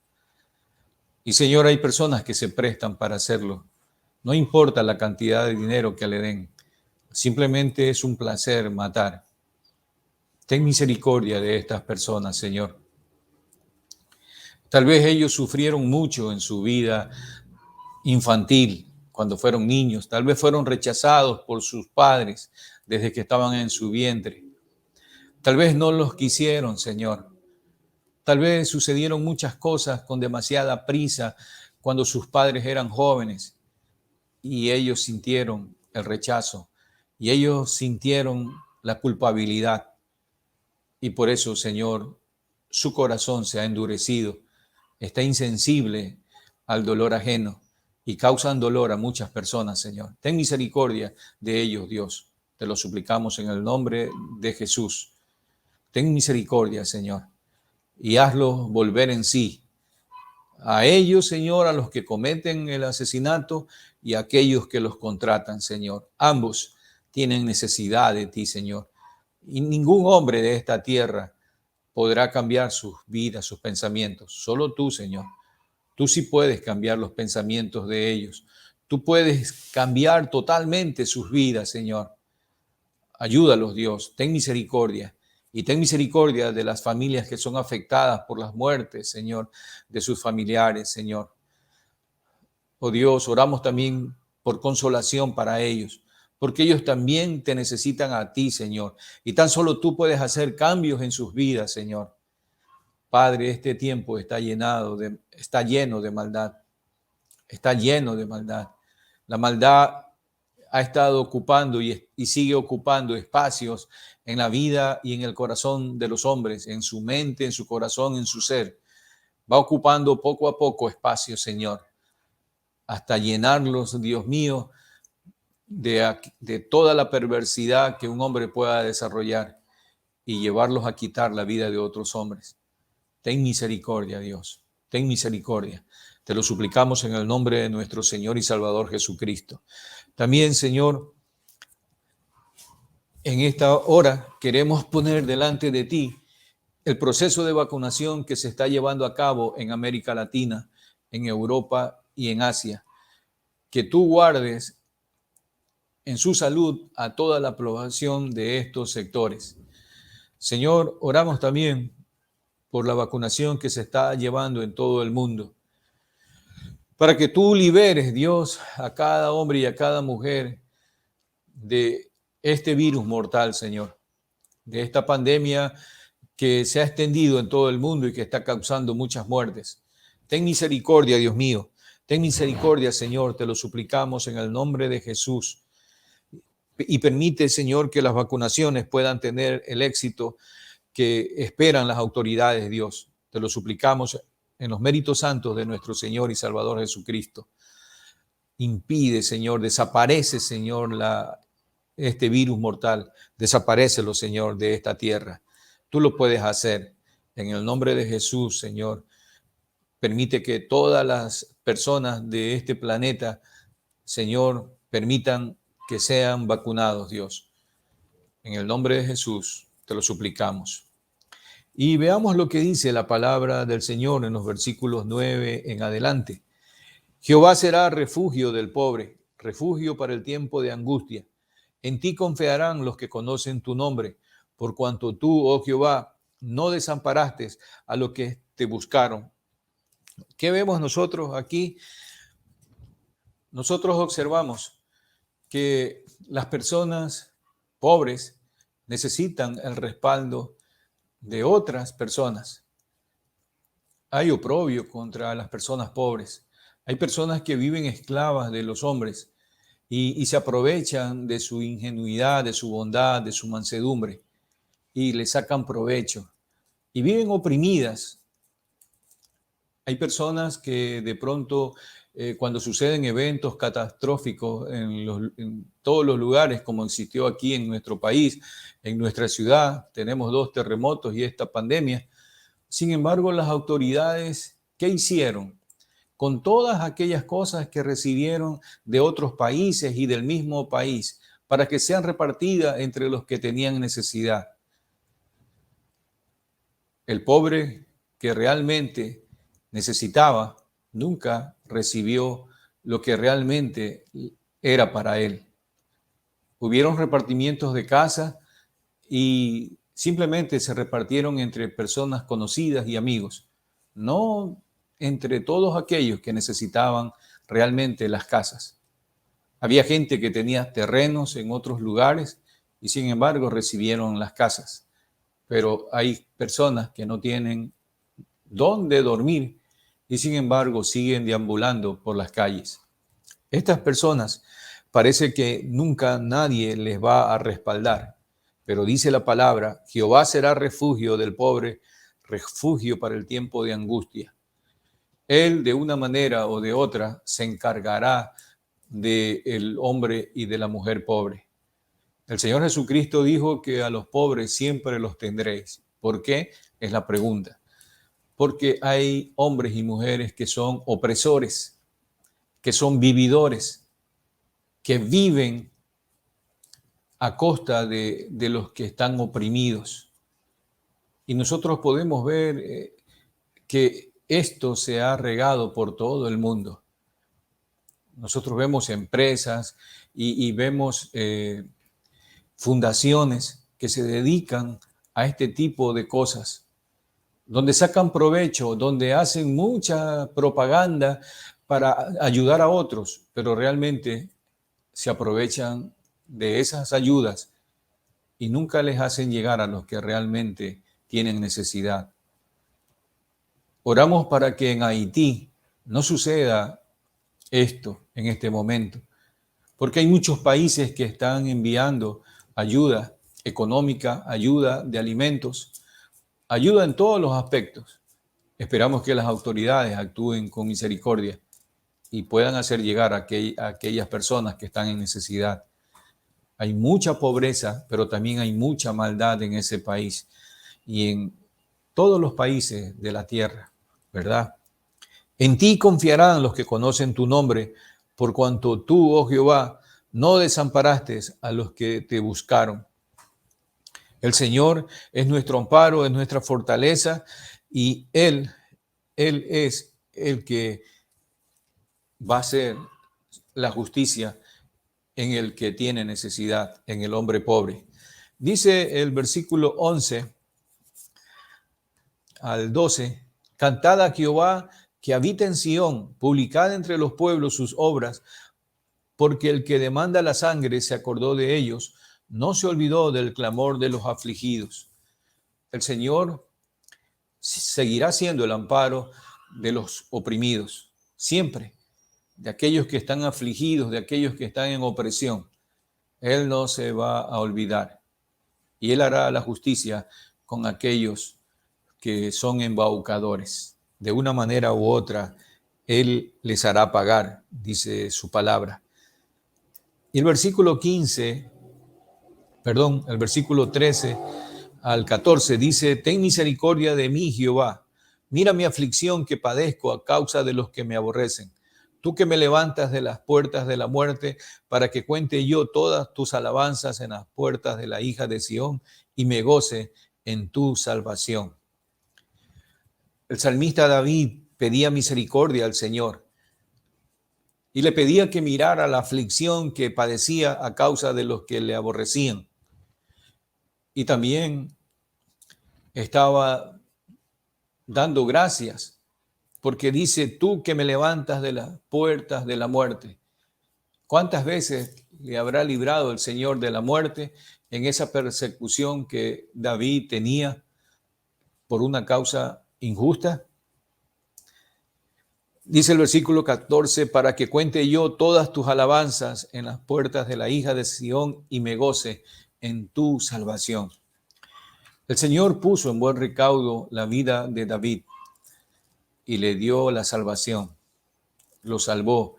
Y Señor, hay personas que se prestan para hacerlo. No importa la cantidad de dinero que le den, simplemente es un placer matar. Ten misericordia de estas personas, Señor. Tal vez ellos sufrieron mucho en su vida infantil cuando fueron niños. Tal vez fueron rechazados por sus padres desde que estaban en su vientre. Tal vez no los quisieron, Señor. Tal vez sucedieron muchas cosas con demasiada prisa cuando sus padres eran jóvenes y ellos sintieron el rechazo y ellos sintieron la culpabilidad. Y por eso, Señor, su corazón se ha endurecido, está insensible al dolor ajeno y causan dolor a muchas personas, Señor. Ten misericordia de ellos, Dios. Te lo suplicamos en el nombre de Jesús. Ten misericordia, Señor, y hazlos volver en sí. A ellos, Señor, a los que cometen el asesinato y a aquellos que los contratan, Señor. Ambos tienen necesidad de ti, Señor. Y ningún hombre de esta tierra podrá cambiar sus vidas, sus pensamientos. Solo tú, Señor. Tú sí puedes cambiar los pensamientos de ellos. Tú puedes cambiar totalmente sus vidas, Señor. Ayúdalos, Dios. Ten misericordia. Y ten misericordia de las familias que son afectadas por las muertes, Señor, de sus familiares, Señor. Oh Dios, oramos también por consolación para ellos, porque ellos también te necesitan a ti, Señor. Y tan solo tú puedes hacer cambios en sus vidas, Señor. Padre, este tiempo está lleno de maldad. Está lleno de maldad. La maldad ha estado ocupando y sigue ocupando espacios en la vida y en el corazón de los hombres, en su mente, en su corazón, en su ser. Va ocupando poco a poco espacios, Señor, hasta llenarlos, Dios mío, de toda la perversidad que un hombre pueda desarrollar y llevarlos a quitar la vida de otros hombres. Ten misericordia, Dios. Ten misericordia. Te lo suplicamos en el nombre de nuestro Señor y Salvador Jesucristo. También, Señor, en esta hora queremos poner delante de ti el proceso de vacunación que se está llevando a cabo en América Latina, en Europa y en Asia. Que tú guardes en su salud a toda la población de estos sectores. Señor, oramos también por la vacunación que se está llevando en todo el mundo, para que tú liberes, Dios, a cada hombre y a cada mujer de este virus mortal, Señor, de esta pandemia que se ha extendido en todo el mundo y que está causando muchas muertes. Ten misericordia, Dios mío. Ten misericordia, Señor, te lo suplicamos en el nombre de Jesús. Y permite, Señor, que las vacunaciones puedan tener el éxito que esperan las autoridades, Dios. Te lo suplicamos en los méritos santos de nuestro Señor y Salvador Jesucristo. Impide, Señor, desaparece, Señor, este virus mortal. Desaparécelo, Señor, de esta tierra. Tú lo puedes hacer. En el nombre de Jesús, Señor, permite que todas las personas de este planeta, Señor, permitan que sean vacunados, Dios. En el nombre de Jesús te lo suplicamos. Y veamos lo que dice la palabra del Señor en los versículos 9 en adelante. Jehová será refugio del pobre, refugio para el tiempo de angustia. En ti confiarán los que conocen tu nombre, por cuanto tú, oh Jehová, no desamparaste a los que te buscaron. ¿Qué vemos nosotros aquí? Nosotros observamos que las personas pobres necesitan el respaldo de otras personas. Hay oprobio contra las personas pobres. Hay personas que viven esclavas de los hombres y se aprovechan de su ingenuidad, de su bondad, de su mansedumbre y le sacan provecho y viven oprimidas. Hay personas que de pronto cuando suceden eventos catastróficos en todos los lugares, como existió aquí en nuestro país, en nuestra ciudad, tenemos 2 terremotos y esta pandemia. Sin embargo, las autoridades, ¿qué hicieron? Con todas aquellas cosas que recibieron de otros países y del mismo país, para que sean repartidas entre los que tenían necesidad. El pobre que realmente necesitaba nunca recibió lo que realmente era para él. Hubieron repartimientos de casa y simplemente se repartieron entre personas conocidas y amigos, no entre todos aquellos que necesitaban realmente las casas. Había gente que tenía terrenos en otros lugares y sin embargo recibieron las casas, pero hay personas que no tienen dónde dormir y sin embargo siguen deambulando por las calles. Estas personas parece que nunca nadie les va a respaldar, pero dice la palabra, Jehová será refugio del pobre, refugio para el tiempo de angustia. Él de una manera o de otra se encargará del hombre y de la mujer pobre. El Señor Jesucristo dijo que a los pobres siempre los tendréis. ¿Por qué? Es la pregunta. Porque hay hombres y mujeres que son opresores, que son vividores, que viven a costa de los que están oprimidos. Y nosotros podemos ver que esto se ha regado por todo el mundo. Nosotros vemos empresas y vemos fundaciones que se dedican a este tipo de cosas, donde sacan provecho, donde hacen mucha propaganda para ayudar a otros, pero realmente se aprovechan de esas ayudas y nunca les hacen llegar a los que realmente tienen necesidad. Oramos para que en Haití no suceda esto en este momento, porque hay muchos países que están enviando ayuda económica, ayuda de alimentos, ayuda en todos los aspectos. Esperamos que las autoridades actúen con misericordia y puedan hacer llegar a aquellas personas que están en necesidad. Hay mucha pobreza, pero también hay mucha maldad en ese país y en todos los países de la tierra, ¿verdad? En ti confiarán los que conocen tu nombre, por cuanto tú, oh Jehová, no desamparaste a los que te buscaron. El Señor es nuestro amparo, es nuestra fortaleza y Él es el que va a hacer la justicia en el que tiene necesidad, en el hombre pobre. Dice el versículo 11 al 12, cantad a Jehová que habita en Sión, publicad entre los pueblos sus obras, porque el que demanda la sangre se acordó de ellos, no se olvidó del clamor de los afligidos. El Señor seguirá siendo el amparo de los oprimidos, siempre, de aquellos que están afligidos, de aquellos que están en opresión. Él no se va a olvidar y Él hará la justicia con aquellos que son embaucadores. De una manera u otra, Él les hará pagar, dice su palabra. Y el versículo 13 al 14 dice, ten misericordia de mí, Jehová. Mira mi aflicción que padezco a causa de los que me aborrecen. Tú que me levantas de las puertas de la muerte para que cuente yo todas tus alabanzas en las puertas de la hija de Sión y me goce en tu salvación. El salmista David pedía misericordia al Señor y le pedía que mirara la aflicción que padecía a causa de los que le aborrecían. Y también estaba dando gracias porque dice, tú que me levantas de las puertas de la muerte. ¿Cuántas veces le habrá librado el Señor de la muerte en esa persecución que David tenía por una causa injusta? Dice el versículo 14, para que cuente yo todas tus alabanzas en las puertas de la hija de Sión y me goce en tu salvación. El Señor puso en buen recaudo la vida de David y le dio la salvación. Lo salvó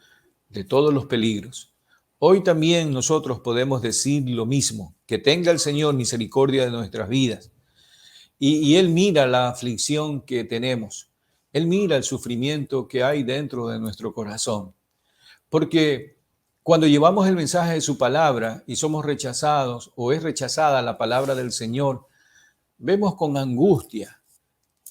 de todos los peligros. Hoy también nosotros podemos decir lo mismo, que tenga el Señor misericordia de nuestras vidas. Y Él mira la aflicción que tenemos. Él mira el sufrimiento que hay dentro de nuestro corazón. Porque cuando llevamos el mensaje de su palabra y somos rechazados o es rechazada la palabra del Señor, vemos con angustia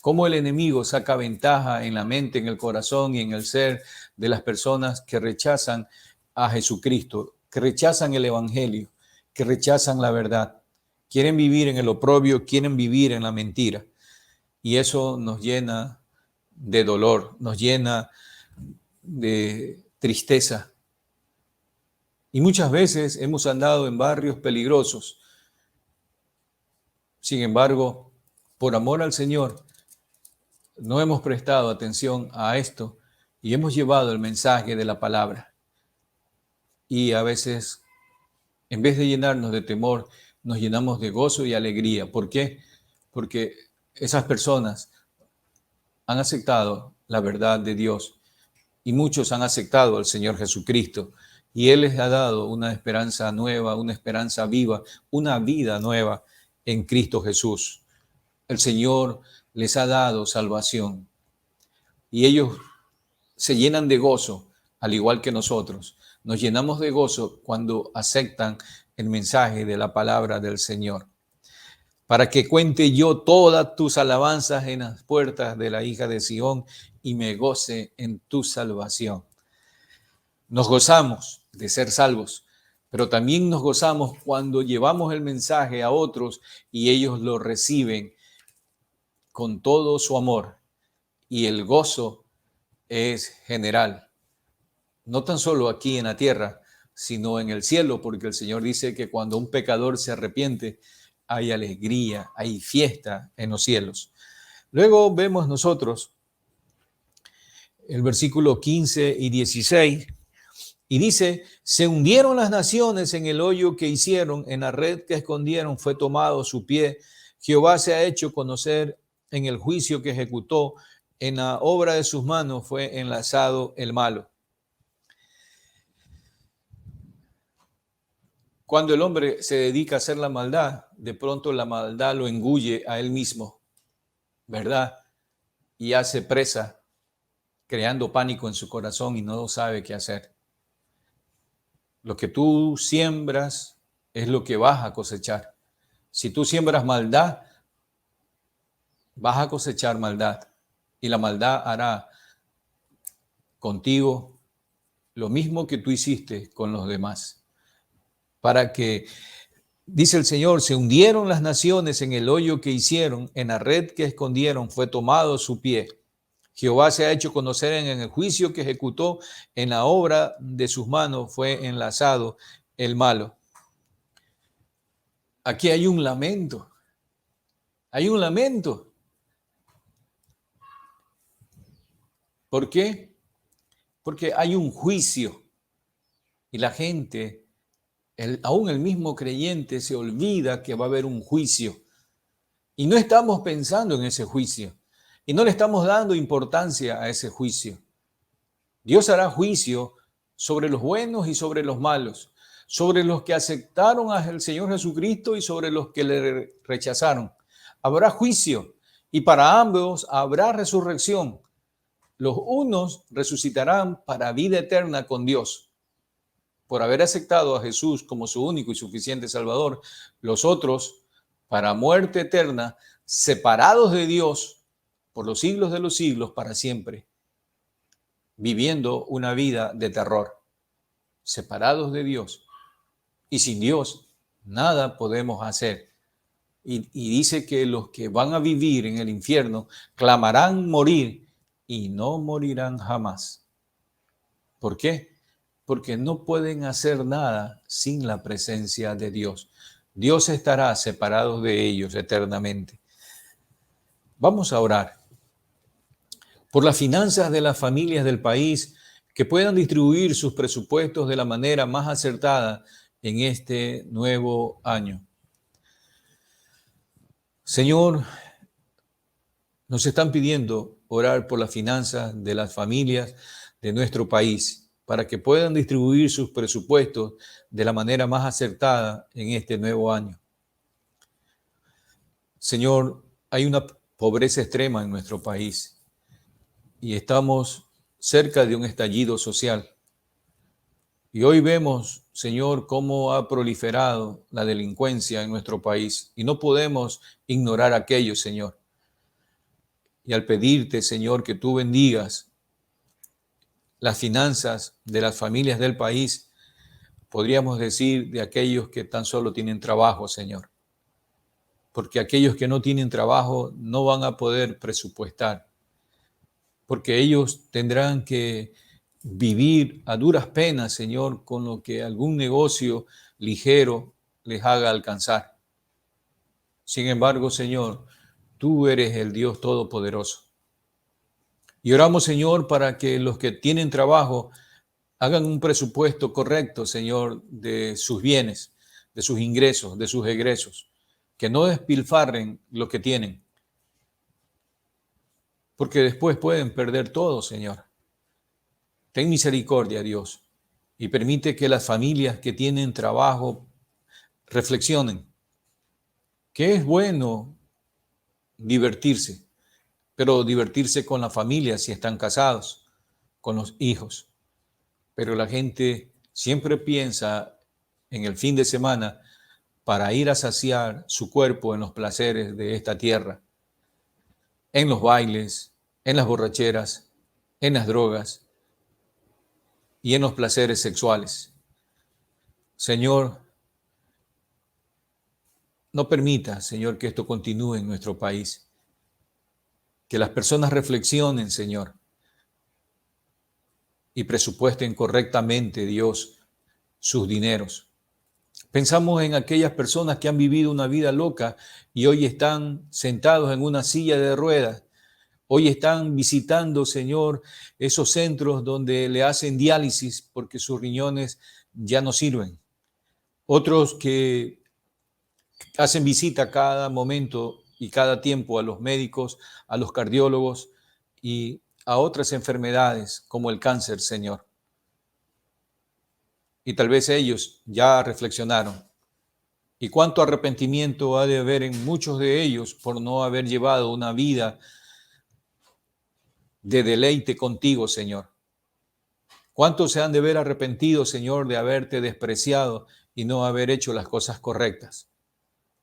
cómo el enemigo saca ventaja en la mente, en el corazón y en el ser de las personas que rechazan a Jesucristo, que rechazan el evangelio, que rechazan la verdad. Quieren vivir en el oprobio, quieren vivir en la mentira. Y eso nos llena de dolor, nos llena de tristeza. Y muchas veces hemos andado en barrios peligrosos. Sin embargo, por amor al Señor, no hemos prestado atención a esto y hemos llevado el mensaje de la palabra. Y a veces, en vez de llenarnos de temor, nos llenamos de gozo y alegría. ¿Por qué? Porque esas personas han aceptado la verdad de Dios y muchos han aceptado al Señor Jesucristo y Él les ha dado una esperanza nueva, una esperanza viva, una vida nueva en Cristo Jesús. El Señor les ha dado salvación y ellos se llenan de gozo, al igual que nosotros. Nos llenamos de gozo cuando aceptan el mensaje de la palabra del Señor. Para que cuente yo todas tus alabanzas en las puertas de la hija de Sión y me goce en tu salvación. Nos gozamos de ser salvos, pero también nos gozamos cuando llevamos el mensaje a otros y ellos lo reciben con todo su amor. Y el gozo es general, no tan solo aquí en la tierra, sino en el cielo, porque el Señor dice que cuando un pecador se arrepiente, hay alegría, hay fiesta en los cielos. Luego vemos nosotros el versículo 15 y 16, y dice: se hundieron las naciones en el hoyo que hicieron, en la red que escondieron fue tomado su pie. Jehová se ha hecho conocer en el juicio que ejecutó, en la obra de sus manos fue enlazado el malo. Cuando el hombre se dedica a hacer la maldad, de pronto la maldad lo engulle a él mismo, ¿verdad? Y hace presa, creando pánico en su corazón y no sabe qué hacer. Lo que tú siembras es lo que vas a cosechar. Si tú siembras maldad, vas a cosechar maldad. Y la maldad hará contigo lo mismo que tú hiciste con los demás. Para que, dice el Señor, se hundieron las naciones en el hoyo que hicieron, en la red que escondieron fue tomado su pie. Jehová se ha hecho conocer en el juicio que ejecutó, en la obra de sus manos fue enlazado el malo. Aquí hay un lamento. Hay un lamento. ¿Por qué? Porque hay un juicio y la gente, aún el mismo creyente, se olvida que va a haber un juicio y no estamos pensando en ese juicio y no le estamos dando importancia a ese juicio. Dios hará juicio sobre los buenos y sobre los malos, sobre los que aceptaron al Señor Jesucristo y sobre los que le rechazaron. Habrá juicio y para ambos habrá resurrección. Los unos resucitarán para vida eterna con Dios, por haber aceptado a Jesús como su único y suficiente Salvador. Los otros, para muerte eterna, separados de Dios por los siglos de los siglos para siempre, viviendo una vida de terror, separados de Dios. Y sin Dios, nada podemos hacer. Y dice que los que van a vivir en el infierno clamarán morir y no morirán jamás. ¿Por qué? Porque no pueden hacer nada sin la presencia de Dios. Dios estará separado de ellos eternamente. Vamos a orar por las finanzas de las familias del país, que puedan distribuir sus presupuestos de la manera más acertada en este nuevo año. Señor, nos están pidiendo orar por las finanzas de las familias de nuestro país para que puedan distribuir sus presupuestos de la manera más acertada en este nuevo año. Señor, hay una pobreza extrema en nuestro país y estamos cerca de un estallido social. Y hoy vemos, Señor, cómo ha proliferado la delincuencia en nuestro país y no podemos ignorar aquello, Señor. Y al pedirte, Señor, que tú bendigas las finanzas de las familias del país, podríamos decir de aquellos que tan solo tienen trabajo, Señor. Porque aquellos que no tienen trabajo no van a poder presupuestar, porque ellos tendrán que vivir a duras penas, Señor, con lo que algún negocio ligero les haga alcanzar. Sin embargo, Señor, tú eres el Dios Todopoderoso. Y oramos, Señor, para que los que tienen trabajo hagan un presupuesto correcto, Señor, de sus bienes, de sus ingresos, de sus egresos, que no despilfarren lo que tienen, porque después pueden perder todo, Señor. Ten misericordia, Dios, y permite que las familias que tienen trabajo reflexionen que es bueno divertirse, pero divertirse con la familia si están casados, con los hijos. Pero la gente siempre piensa en el fin de semana para ir a saciar su cuerpo en los placeres de esta tierra, en los bailes, en las borracheras, en las drogas y en los placeres sexuales. Señor, no permita, Señor, que esto continúe en nuestro país. Que las personas reflexionen, Señor, y presupuesten correctamente, Dios, sus dineros. Pensamos en aquellas personas que han vivido una vida loca y hoy están sentados en una silla de ruedas. Hoy están visitando, Señor, esos centros donde le hacen diálisis porque sus riñones ya no sirven. Otros que hacen visita cada momento y cada tiempo a los médicos, a los cardiólogos y a otras enfermedades como el cáncer, Señor. Y tal vez ellos ya reflexionaron. ¿Y cuánto arrepentimiento ha de haber en muchos de ellos por no haber llevado una vida de deleite contigo, Señor? ¿Cuántos se han de ver arrepentidos, Señor, de haberte despreciado y no haber hecho las cosas correctas?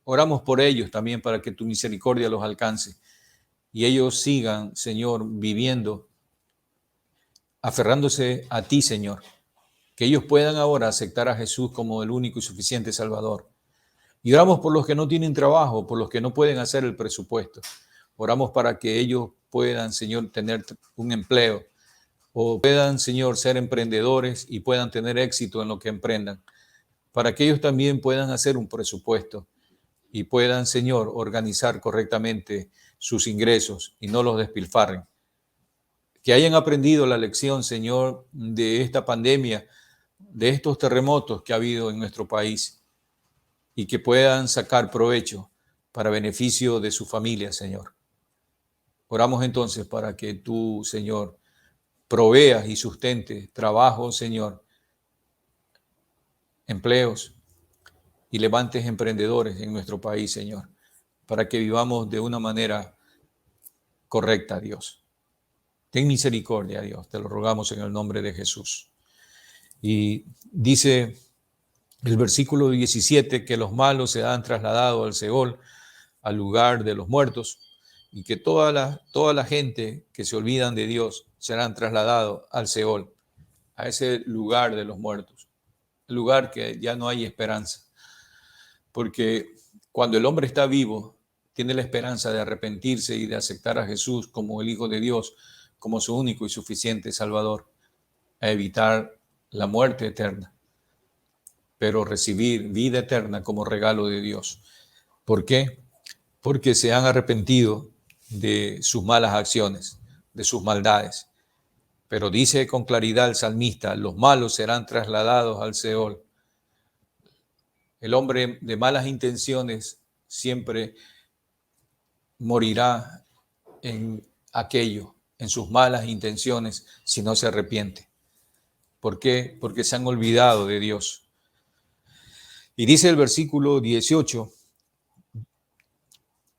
Oramos por ellos también para que tu misericordia los alcance y ellos sigan, Señor, viviendo, aferrándose a ti, Señor. Que ellos puedan ahora aceptar a Jesús como el único y suficiente Salvador. Y oramos por los que no tienen trabajo, por los que no pueden hacer el presupuesto. Oramos para que ellos puedan, Señor, tener un empleo o puedan, Señor, ser emprendedores y puedan tener éxito en lo que emprendan. Para que ellos también puedan hacer un presupuesto y puedan, Señor, organizar correctamente sus ingresos y no los despilfarren. Que hayan aprendido la lección, Señor, de esta pandemia, de estos terremotos que ha habido en nuestro país y que puedan sacar provecho para beneficio de su familia, Señor. Oramos entonces para que tú, Señor, proveas y sustentes trabajo, Señor, empleos y levantes emprendedores en nuestro país, Señor, para que vivamos de una manera correcta, Dios. Ten misericordia, Dios, te lo rogamos en el nombre de Jesús. Y dice el versículo 17 que los malos se han trasladado al Seol, al lugar de los muertos, y que toda la gente que se olvidan de Dios serán trasladados al Seol, a ese lugar de los muertos, el lugar que ya no hay esperanza. Porque cuando el hombre está vivo, tiene la esperanza de arrepentirse y de aceptar a Jesús como el Hijo de Dios, como su único y suficiente Salvador, a evitar la muerte eterna, pero recibir vida eterna como regalo de Dios. ¿Por qué? Porque se han arrepentido de sus malas acciones, de sus maldades. Pero dice con claridad el salmista, los malos serán trasladados al Seol. El hombre de malas intenciones siempre morirá en aquello, en sus malas intenciones, si no se arrepiente. ¿Por qué? Porque se han olvidado de Dios. Y dice el versículo 18,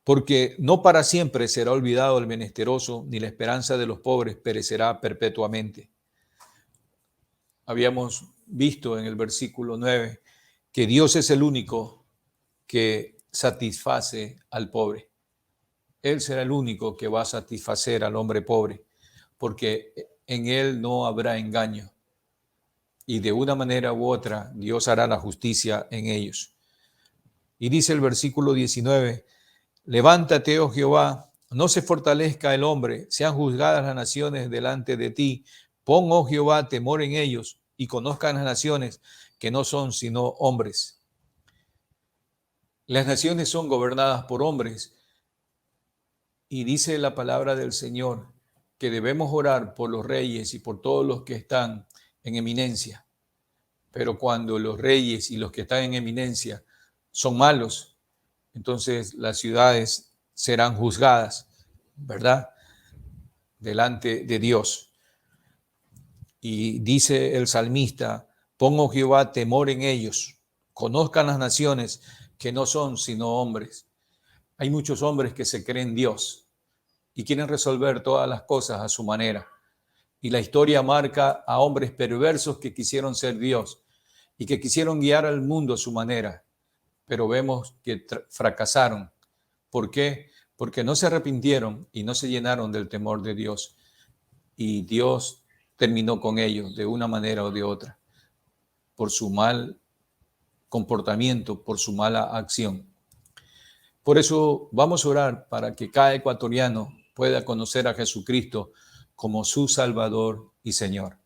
porque no para siempre será olvidado el menesteroso, ni la esperanza de los pobres perecerá perpetuamente. Habíamos visto en el versículo 9 que Dios es el único que satisface al pobre. Él será el único que va a satisfacer al hombre pobre, porque en él no habrá engaño. Y de una manera u otra, Dios hará la justicia en ellos. Y dice el versículo 19, levántate, oh Jehová, no se fortalezca el hombre, sean juzgadas las naciones delante de ti. Pon, oh Jehová, temor en ellos y conozcan las naciones que no son sino hombres. Las naciones son gobernadas por hombres y dice la palabra del Señor que debemos orar por los reyes y por todos los que están en eminencia. Pero cuando los reyes y los que están en eminencia son malos, entonces las ciudades serán juzgadas, ¿verdad? Delante de Dios. Y dice el salmista, pongo Jehová temor en ellos, conozcan las naciones que no son sino hombres. Hay muchos hombres que se creen Dios y quieren resolver todas las cosas a su manera. Y la historia marca a hombres perversos que quisieron ser Dios y que quisieron guiar al mundo a su manera, pero vemos que fracasaron. ¿Por qué? Porque no se arrepintieron y no se llenaron del temor de Dios. y Dios terminó con ellos de una manera o de otra, por su mal comportamiento, por su mala acción. Por eso vamos a orar para que cada ecuatoriano pueda conocer a Jesucristo como su Salvador y Señor.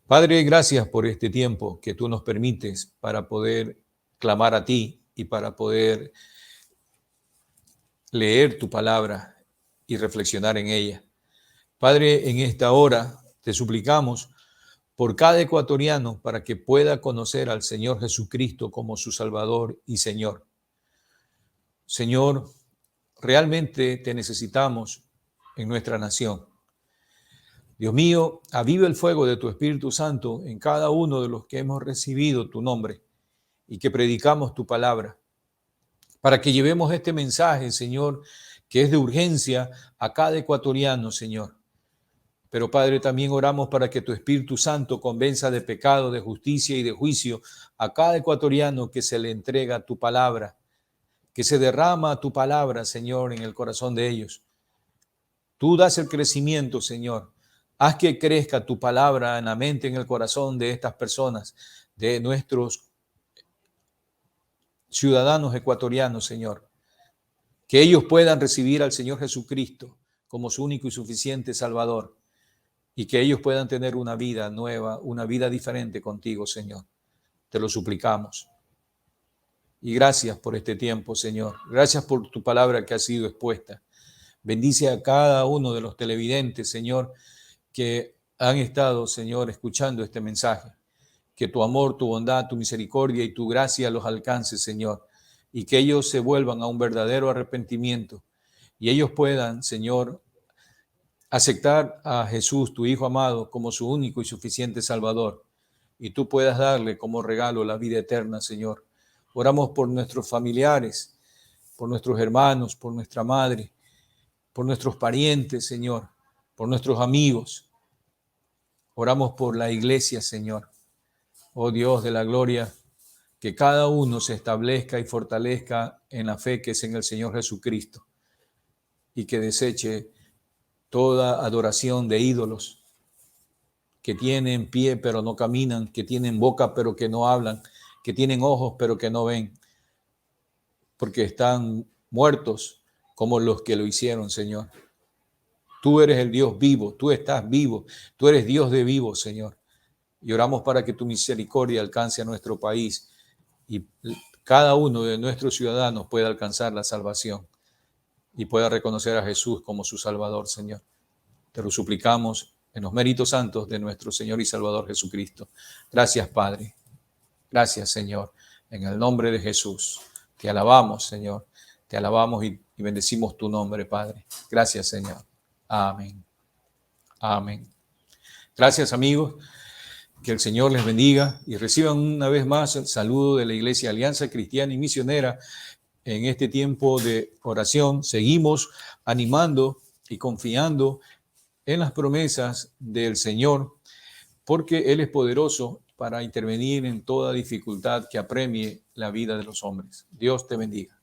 Padre, gracias por este tiempo que tú nos permites para poder clamar a ti y para poder leer tu palabra y reflexionar en ella. Padre, en esta hora te suplicamos por cada ecuatoriano para que pueda conocer al Señor Jesucristo como su Salvador y Señor. Señor, realmente te necesitamos en nuestra nación. Dios mío, aviva el fuego de tu Espíritu Santo en cada uno de los que hemos recibido tu nombre y que predicamos tu palabra, para que llevemos este mensaje, Señor, que es de urgencia a cada ecuatoriano, Señor. Pero, Padre, también oramos para que tu Espíritu Santo convenza de pecado, de justicia y de juicio a cada ecuatoriano que se le entrega tu palabra, que se derrama tu palabra, Señor, en el corazón de ellos. Tú das el crecimiento, Señor. Haz que crezca tu palabra en la mente, en el corazón de estas personas, de nuestros ciudadanos ecuatorianos, Señor. Que ellos puedan recibir al Señor Jesucristo como su único y suficiente Salvador y que ellos puedan tener una vida nueva, una vida diferente contigo, Señor. Te lo suplicamos. Y gracias por este tiempo, Señor. Gracias por tu palabra que ha sido expuesta. Bendice a cada uno de los televidentes, Señor, que han estado, Señor, escuchando este mensaje. Que tu amor, tu bondad, tu misericordia y tu gracia los alcance, Señor, y que ellos se vuelvan a un verdadero arrepentimiento y ellos puedan, Señor, aceptar a Jesús, tu Hijo amado, como su único y suficiente Salvador, y tú puedas darle como regalo la vida eterna, Señor. Oramos por nuestros familiares, por nuestros hermanos, por nuestra madre, por nuestros parientes, Señor, por nuestros amigos. Oramos por la iglesia, Señor. Oh Dios de la gloria, que cada uno se establezca y fortalezca en la fe que es en el Señor Jesucristo y que deseche toda adoración de ídolos que tienen pie pero no caminan, que tienen boca pero que no hablan, que tienen ojos pero que no ven, porque están muertos como los que lo hicieron, Señor. Tú eres el Dios vivo, tú estás vivo, tú eres Dios de vivos, Señor. Y oramos para que tu misericordia alcance a nuestro país y cada uno de nuestros ciudadanos pueda alcanzar la salvación y pueda reconocer a Jesús como su Salvador, Señor. Te lo suplicamos en los méritos santos de nuestro Señor y Salvador Jesucristo. Gracias, Padre. Gracias, Señor. En el nombre de Jesús. Te alabamos, Señor. Te alabamos y bendecimos tu nombre, Padre. Gracias, Señor. Amén. Amén. Gracias, amigos. Que el Señor les bendiga y reciban una vez más el saludo de la Iglesia Alianza Cristiana y Misionera en este tiempo de oración. Seguimos animando y confiando en las promesas del Señor, porque Él es poderoso para intervenir en toda dificultad que apremie la vida de los hombres. Dios te bendiga.